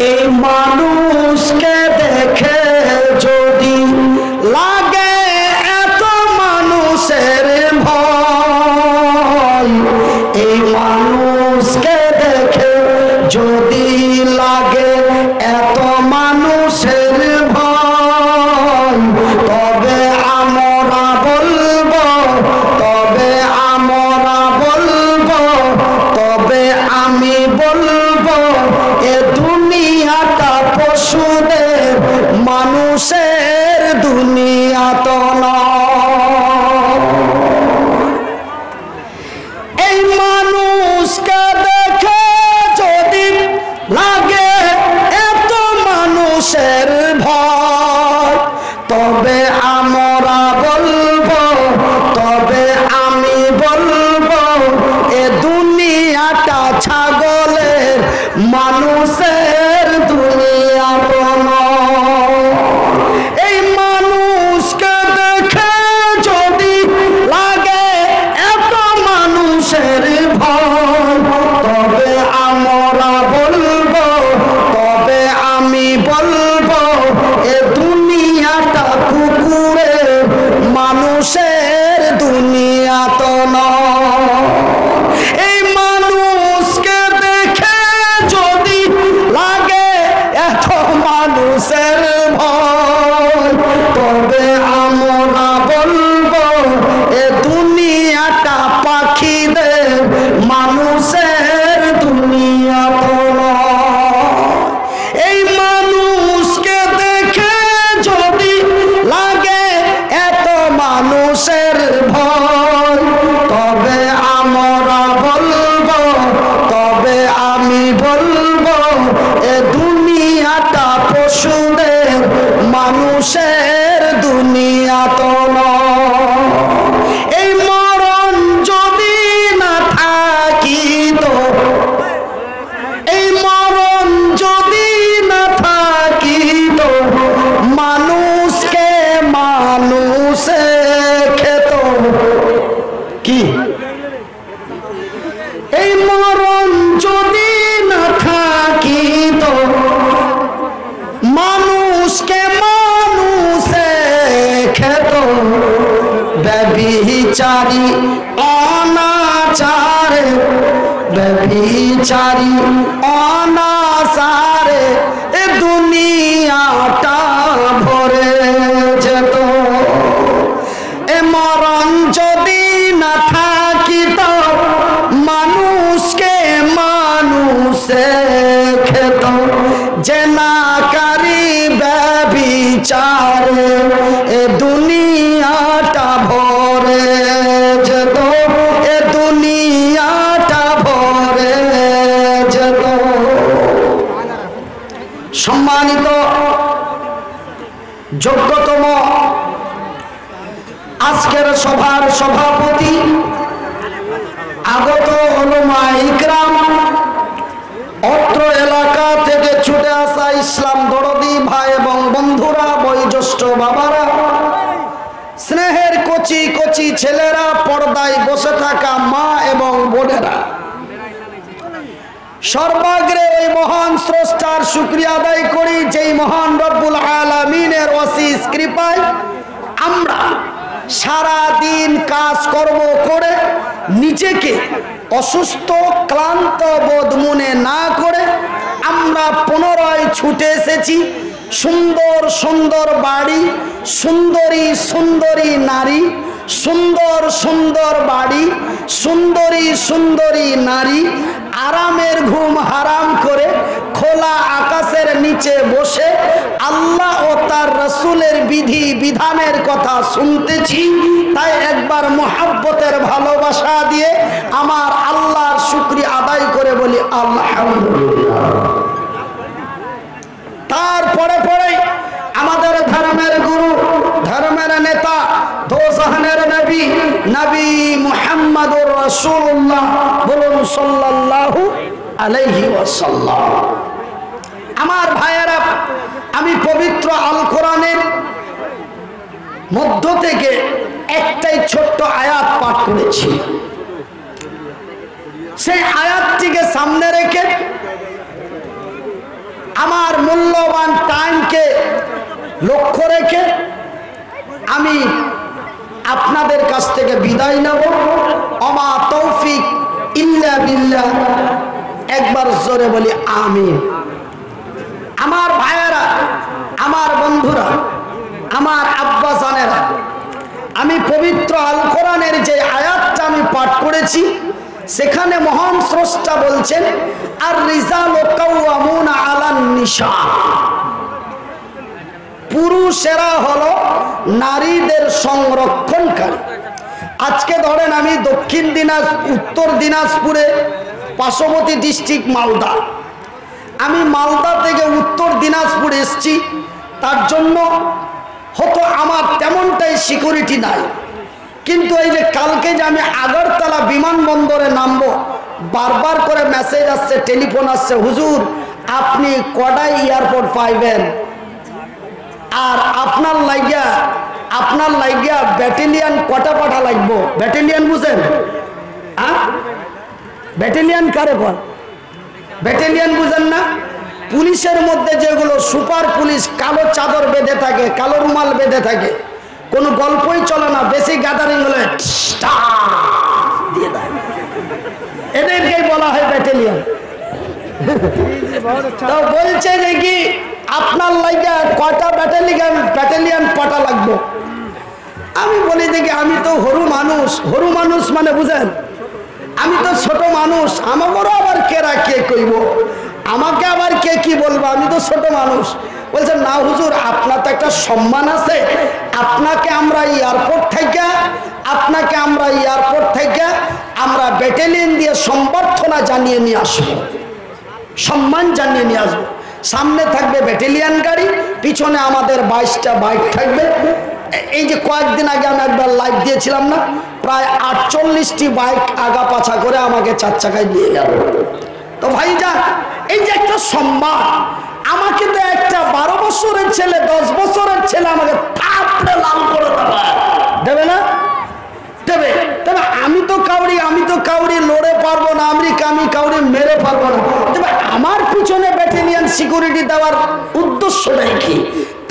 এই মানুষকে দেখে যদি লাগে এত মানুষের ভয়, এই মানুষকে দেখে যদি লাগে এত মানুষের ভয়, তবে আমরা বলবো, তবে আমরা বলবো, তবে আমি বলবো এ দুনিয়াটা পশুদের, মানুষের দুনিয়া তো নয়। এই মানুষকে দেখে যদি লাগে এত মানুষের ভয়, তবে আমরা বলবো, তবে আমি বলবো এ দুনিয়াটা ছাগলের, মানুষের দুনিয়া তো নয়। এই মানুষকে দেখে যদি লাগে এত মানুষের ভয়, তবে আমরা বলবো, তবে আমি বলবো এ দুনিয়াটা কুকুরের, মানুষের দুনিয়া তো নয়। এই মানুষকে দেখে যদি লাগে এত মানুষের ভয়, তবে আমরা বলবো এ দুনিয়াটা পাখিদের, মানুষের দুনিয়া তো নয়। এই মানুষকে দেখে যদি লাগে এত মানুষের ভয়, তবে আমরা বলবো, তবে আমি বলবো এ দুনিয়াটা পশুদের, মানুষের দুনিয়া তো নয়। এই মরণ যদি না থাকিত, এই মরণ যদি না থাকিত, মানুষকে মানুষে খেত কি? এই মরণ যদি না থাকিত, মানুষকে মানুষে খেত। ব্যভিচারী অনাচারে, ব্যভিচারী অনাচারে এ দুনিয়াটা ভরে যেত। এ মরণ যদি না থাকিত, মানুষকে মানুষে খেত। জেনাকারী ব্যভিচারে এ দুনিয়াটা ভরে যেত, এ দুনিয়াটা ভরে যেত। সম্মানিত যোগ্যতম আজকের সভার সভাপতি, আগত উলামা ইকরাম, অত্র এলাকা থেকে ছুটে আসা ইসলাম দরদি ভাই এবং বন্ধুরা, বয়োজ্যেষ্ঠ বাবারা, স্নেহের কচি কচি ছেলেরা, পর্দায় বসে থাকা মা এবং বোনেরা, সর্বাগ্রে ওই মহান স্রষ্টার শুকরিয়া আদায় করি যেই মহান রব্বুল আলামিনের অশেষ কৃপায় আমরা সারা দিন কাজকর্ম করে নিজেকে অসুস্থ ক্লান্ত বোধ মনে না করে আমরা পুনরায় ছুটে এসেছি। সুন্দর সুন্দর বাড়ি, সুন্দরী সুন্দরী নারী, সুন্দর সুন্দর বাড়ি, সুন্দরী সুন্দরী নারী, আরামের ঘুম হারাম করে খোলা আকাশের নিচে বসে আল্লাহ ও তার রাসূলের বিধি বিধানের কথা শুনতেছি। তাই একবার মুহাব্বতের ভালোবাসা দিয়ে আমার আল্লাহর শুকরিয়া আদায় করে বলি আলহামদুলিল্লাহ। তারপরে পরে আমাদের ধর্মের গুরু, ধর্মের নেতা, দোজাহানের নবী, নবী মুহাম্মদুর রাসূলুল্লাহ, বলুন সাল্লাল্লাহু আলাইহি ওয়াসাল্লাম। আমার ভাইয়েরা, আমি পবিত্র আল কোরআনের মধ্য থেকে একটাই ছোট্ট আয়াত পাঠ করেছি। সেই আয়াতটিকে সামনে রেখে আমার মূল্যবান টাইমকে লক্ষ্য রেখে আমি আপনাদের কাছ থেকে বিদায় নেব। ওমা তৌফিক ইল্লা বিল্লাহ। একবার জোরে বলি আমিন। আমার ভাইয়েরা, আমার বন্ধুরা, আমার আব্বা জানেরা, আমি পবিত্র আল কোরআনের যে আয়াতটা আমি পাঠ করেছি সেখানে মহান স্রষ্টা বলছেন আর রিজালু কাওয়ামুনা আলান নিসা, পুরুষেরা হলো নারীদের সংরক্ষণকারী। আজকে ধরেন আমি উত্তর দিনাজপুরে, পার্শ্ববর্তী ডিস্ট্রিক্ট মালদা, আমি মালদা থেকে উত্তর দিনাজপুর এসছি, তার জন্য হয়তো আমার তেমনটাই সিকিউরিটি নাই, কিন্তু এই যে কালকে যে আমি আগরতলা বিমানবন্দরে নামবো, বারবার করে মেসেজ আসছে, টেলিফোন আসছে, হুজুর আপনি কটায় এয়ারপোর্ট পাইবেন, আর আপনার লাইগা ব্যাটালিয়ান কটা পাঠা লাগবো। ব্যাটালিয়ান বুঝেন? ব্যাটালিয়ান কারে বল? ব্যাটালিয়ান বুঝেন না? পুলিশের মধ্যে যেগুলো সুপার পুলিশ কালো চাদর বেঁধে থাকে, কালো রুমাল বেঁধে থাকে, কোনো গল্পই চলে না, বেশি গ্যাদারিং হলে দিয়ে দেয়, এদেরকেই বলা হয় ব্যাটালিয়ান। তো বলছে যে কি আপনার লাইগা কয়টা ব্যাটালিয়ান পাঠা লাগবে। আমি বলি দেখি আমি তো হরু মানুষ মানে বুঝেন, আমি তো ছোট মানুষ, আমাকেও আবার কে কইব, আমাকে আবার কে কি বলবো, আমি তো ছোট মানুষ। বলছে না হুজুর আপনার তো একটা সম্মান আছে, আপনাকে আমরা এয়ারপোর্ট থেকে আমরা ব্যাটালিয়ন দিয়ে সম্বর্ধনা জানিয়ে নিয়ে আসবো, সম্মান জানিয়ে নিয়ে আসবো। সামনে থাকবে ব্যাটালিয়ান গাড়ি, পিছনে আমাদের 22টা বাইক থাকবে। এই যে কয়েকদিন আগে আমি একবার লাইভ দিয়েছিলাম না, প্রায় 48টি বাইক আগা পাছা করে আমাকে 4 চাকায় নিয়ে গেল। তো ভাইজান এই যে একটা সম্মান, আমাকে তো একটা 12 বছরের ছেলে 10 বছরের ছেলে আমাকে থাপড়ে লাল করে দেবে না? দেবে। তবে আমি তো কাউরি লড়ে পারবো না, আমি কাউরি মেরে পারবো না। তবে আমার পিছনে ব্যাটালিয়ান সিকিউরিটি দেওয়ার উদ্দেশ্যটাই কি?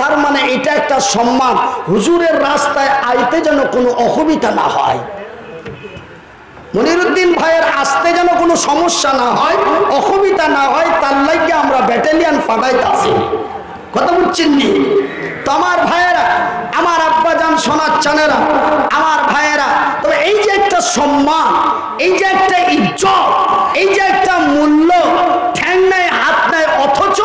তার মানে এটা একটা সম্মান, হুজুরের রাস্তায় আইতে যেন কোনো অসুবিধা না হয়, মনিরুদ্দিন ভাইয়ের আসতে যেন কোনো সমস্যা না হয়, অসুবিধা না হয়, তার লাগে আমরা ব্যাটালিয়ান পাঠাইতেছি। কথা বুঝছেন নি? তো আমার ভাইয়েরা, আমার আব্বাজান সোনার চানেরা, আমার ভাইয়েরা, তবে এই যে একটা সম্মান, এই যে একটা ইজ্জত, এই যে একটা মূল্য, ঠ্যাং নাই হাত নাই, অথচ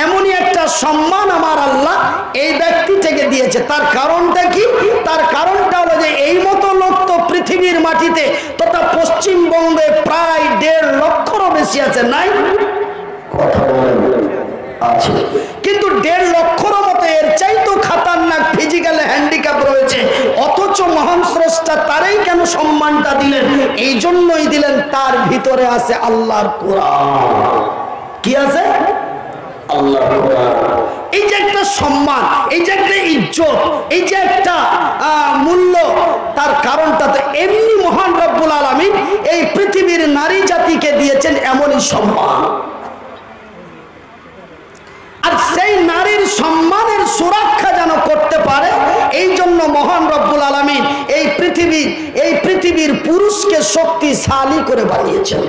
এমনই একটা সম্মান আমার আল্লাহ এই ব্যক্তি থেকে দিয়েছে। তার কারণটা কি? তার কারণটা হলো যে এই মতো লোক তো পৃথিবীর মাটিতে তথা পশ্চিমবঙ্গে প্রায় 1.5 লক্ষেরও বেশি আছে, নাই? কথা বলেন আছে, কিন্তু 1.5 লক্ষের মতো এর চাইতো খাতারনাক ফিজিক্যাল হ্যান্ডিক্যাপ রয়েছে, অথচ মহান স্রষ্টা তারই কেন সম্মানটা দিলেন? এই জন্যই দিলেন তার ভিতরে আছে আল্লাহর কোরআন। কি আছে? আল্লাহর কোরআন। এই যে একটা সম্মান, এই যে একটা ইজ্জত, এই যে একটা মূল্য, তার কারণটা তো এমনি মহান রব্বুল আলামিন এই পৃথিবীর নারী জাতিকে দিয়েছেন এমনই সম্মান। আর সেই নারীর সম্মানের সুরক্ষা যেন করতে পারে, এই জন্য মহান রব্বুল আলামিন এই পৃথিবীর পুরুষকে শক্তিশালী করে বানিয়েছেন।